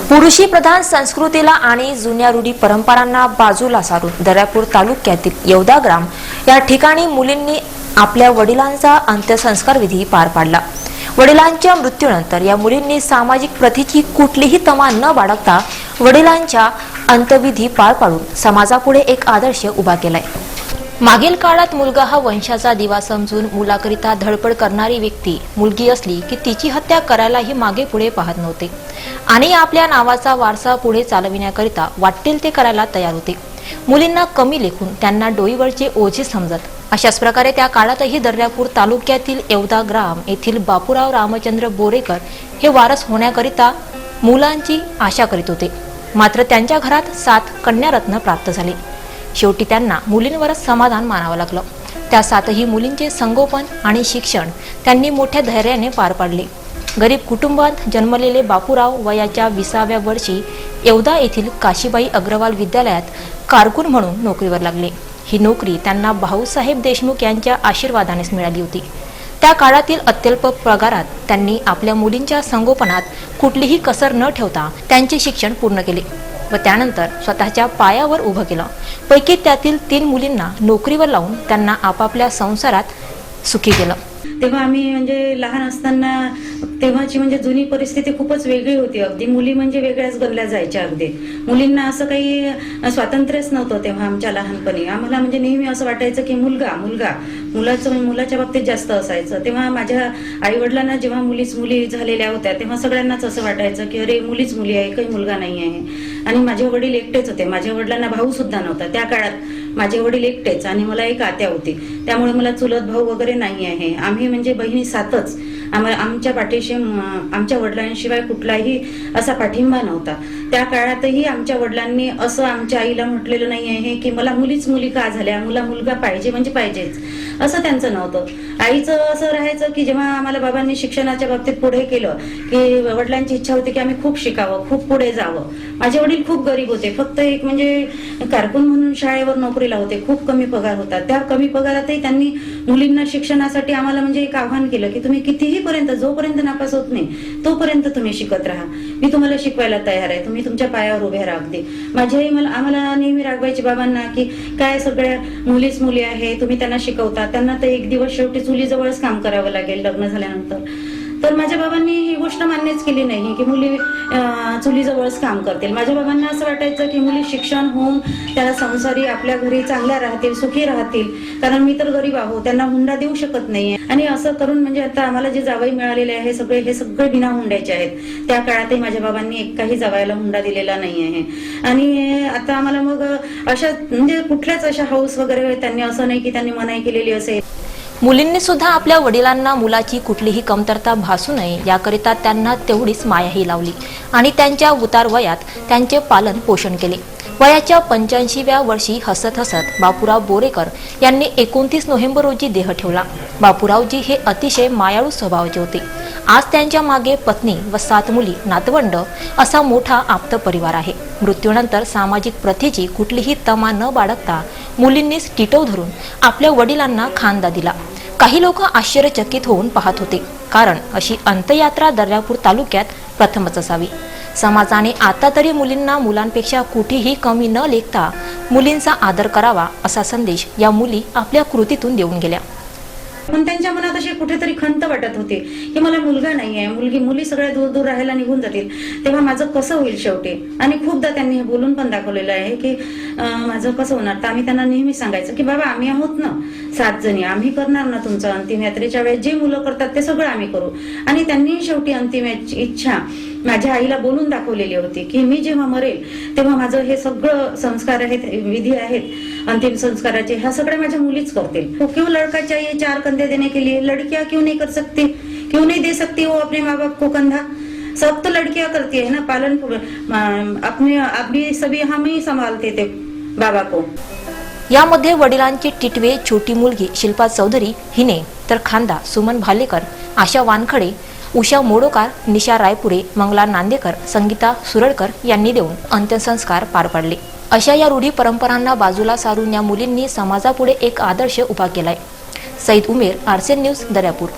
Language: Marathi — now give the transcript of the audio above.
पुरुषी प्रधान संस्कृतीला आणि जुन्या रूढी परंपरांना बाजूला सारून दर्यापूर तालुक्यातील येवदा ग्राम या ठिकाणी मुलींनी आपल्या वडिलांचा अंत्यसंस्कार विधी पार पाडला। वडिलांच्या मृत्यूनंतर या मुलींनी सामाजिक प्रथेची कुठलीही तमा न बाळगता वडिलांच्या अंत्यविधी पार पाडून समाजापुढे एक आदर्श उभा केलाय। मागील काळात मुलगा हा वंशाचा दिवा समजून मुलाकरिता धडपड करणारी व्यक्ती मुलगी असली की तिची हत्या करायलाही मागे पुढे पाहत नव्हते आणि आपल्या नावाचा वारसा पुढे चालविण्याकरिता वाटेल ते करायला तयार होते। मुलींना कमी लेखून त्यांना डोईवरचे ओझे समजत। अशाच प्रकारे त्या काळातही दर्यापूर तालुक्यातील येवदा ग्राम येथील बापूराव रामचंद्र बोरेकर हे वारस होण्याकरिता मुलांची आशा करीत होते। मात्र त्यांच्या घरात 7 कन्यारत्न प्राप्त झाले। शेवटी त्यांना मुलींवरच समाधान मानावं लागलं। त्या 7ही मुलींचे संगोपन आणि शिक्षण त्यांनी मोठ्या धैर्याने पार पाडले। गरीब कुटुंबात जन्मलेले बापूराव वयाच्या 20व्या वर्षी येवदा येथील काशीबाई अग्रवाल विद्यालयात कारकून म्हणून नोकरीवर लागले। ही नोकरी त्यांना भाऊसाहेब देशमुख यांच्या आशीर्वादानेच मिळाली होती। त्या काळातील अत्यल्प पगारात त्यांनी आपल्या मुलींच्या संगोपनात कुठलीही कसर न ठेवता त्यांचे शिक्षण पूर्ण केले व त्यानंतर स्वतःच्या पायावर उभं केलं। पैकी त्यातील 3 मुलींना नोकरीवर लावून त्यांना आपापल्या संसारात सुखी केलं। तेव्हा आम्ही म्हणजे लहान असताना तेव्हाची म्हणजे जुनी परिस्थिती खूपच वेगळी होती। अगदी मुली म्हणजे वेगळ्याच गणल्या जायच्या। अगदी मुलींना असं काही स्वातंत्र्यच नव्हतं तेव्हा आमच्या लहानपणी। आम्हाला म्हणजे नेहमी असं वाटायचं की मुलाच्या बाबतीत जास्त असायचं। तेव्हा माझ्या आई वडिलांना जेव्हा मुली झालेल्या होत्या तेव्हा सगळ्यांनाच असं वाटायचं की अरे मुलीच मुली आहे, काही मुलगा नाही आहे। आणि माझे वडील एकटेच होते। माझ्या वडिलांना भाऊ सुद्धा नव्हता त्या काळात। माझे वडील एकटेच आणि मला एक आत्या होती, त्यामुळे मला चुलत भाऊ वगैरे नाही आहे। आम्ही म्हणजे बहिणी 7च। आमच्या पाठीशी आमच्या वडिलांशिवाय कुठलाही असा पाठिंबा नव्हता। त्या काळातही आमच्या वडिलांनी असं आमच्या आईला म्हटलेलं नाही आहे की मला मुलीच मुली का झाल्या, मुलगा पाहिजे म्हणजे पाहिजेच, असं त्यांचं नव्हतं। आईचं असं राहायचं की जेव्हा आम्हाला बाबांनी शिक्षणाच्या बाबतीत पुढे केलं की वडिलांची इच्छा होती की आम्ही खूप शिकावं, खूप पुढे जावं। माझे वडील खूप गरीब होते, फक्त एक म्हणजे कारकून म्हणून शाळेवर नोकरीला होते। खूप कमी पगार होता। त्या कमी पगारातही त्यांनी मुलींना शिक्षणासाठी आम्हाला म्हणजे एक आव्हान केलं की तुम्ही कितीही पर्यंत, जोपर्यंत नापास होत नाही तोपर्यंत तुम्ही शिकत राहा, मी तुम्हाला शिकवायला तयार आहे, तुम्ही तुमच्या पायावर उभे राहा। अगदी माझी आई आम्हाला नेहमी रागवायची बाबांना की काय सगळ्या मुलीच मुली आहे, तुम्ही त्यांना शिकवता, त्यांना तर एक दिवस शेवटी चुलीजवळच काम करावं लागेल लग्न झाल्यानंतर। तर माझ्या बाबांनी ही गोष्ट मान्यच केली नाही की मुली चुलीजवळच काम करतील। माझ्या बाबांना असं वाटायचं की मुली शिक्षण होऊन त्याला संसारी आपल्या घरी चांगल्या राहतील, सुखी राहतील, कारण मी तर गरीब आहो, त्यांना हुंडा देऊ शकत नाहीये। आणि असं करून म्हणजे आता आम्हाला जे जावई मिळालेले आहे हे सगळे बिना हुंड्याचे आहेत। त्या काळातही माझ्या बाबांनी एकाही जावयाला हुंडा दिलेला नाही आहे। आणि आता आम्हाला मग अशा म्हणजे कुठल्याच अशा हाऊस वगैरे त्यांनी असं नाही की त्यांनी मनाई केलेली असेल। मुलींनी सुद्धा आपल्या वडिलांना मुलाची कुठलीही कमतरता भासू नये याकरिता त्यांना तेवढीच मायाही लावली आणि त्यांच्या उतार वयात त्यांचे पालन पोषण केले। वयाच्या 85व्या वर्षी हसत हसत बापूराव बोरेकर यांनी 29 नोव्हेंबर रोजी देह ठेवला। बापूरावजी हे अतिशय मायाळू स्वभावाचे होते। आज त्यांच्या मागे पत्नी व 7 मुली, नातवंड असा मोठा आप्त परिवार आहे। मृत्यूनंतर सामाजिक प्रथेची कुठलीही तमा न बाळगता मुलींनीच टिटव धरून आपल्या वडिलांना खांदा दिला। काही लोक आश्चर्यचकित होऊन पाहत होते, कारण अशी अंत्ययात्रा दर्यापूर तालुक्यात प्रथमच असावी। समाजाने आता तरी मुलींना मुलांपेक्षा कुठेही कमी न लेखता मुलींचा आदर करावा असा संदेश या मुली आपल्या कृतीतून देऊन गेल्या। पण त्यांच्या मनात अशी कुठेतरी खंत वाटत होती की मला मुलगा नाही आहे, मुली सगळ्या दूर दूर राहायला निघून जातील, तेव्हा माझं कसं होईल शेवटी। आणि खूपदा त्यांनी हे बोलून पण दाखवलेलं आहे की माझं कसं होणार। तर आम्ही त्यांना नेहमी सांगायचं की बाबा आम्ही आहोत ना 7 जणी, आम्ही करणार ना तुमचं अंतिम यात्रेच्या वेळेस जे मुलं करतात ते सगळं आम्ही करू। आणि त्यांनी शेवटी अंतिम इच्छा माझ्या आईला बोलून दाखवलेली होती की मी जेव्हा मरेल तेव्हा माझं हे सगळं संस्कार आहेत, विधी आहेत अंतिम संस्काराचे, ह्या सगळ्या माझ्या मुलीच करतील। क्यों लड़का चाहिए 4 कंधे देने के लिए, लड़कियां क्यों नहीं कर सकती, क्यों नहीं दे सकती वो अपने माँ बाप को कंधा। सब तो लड़कियां करती है ना, पालन अपने अभी सभी हम ही संभालते थे बाबा को। यामध्ये वडिलांची टिटवे छोटी मुलगी शिल्पा चौधरी हिने तर खांदा सुमन भालेकर, आशा वानखडे, उषा मोडोकार, निशा रायपुरे, मंगला नांदेकर, संगीता सुरळकर यांनी देऊन अंत्यसंस्कार पार पाडले। अशा या रूढी परंपरांना बाजूला सारून या मुलींनी समाजापुढे एक आदर्श उभा केलाय। सईद उमेर, आरसीएन न्यूज, दर्यापूर।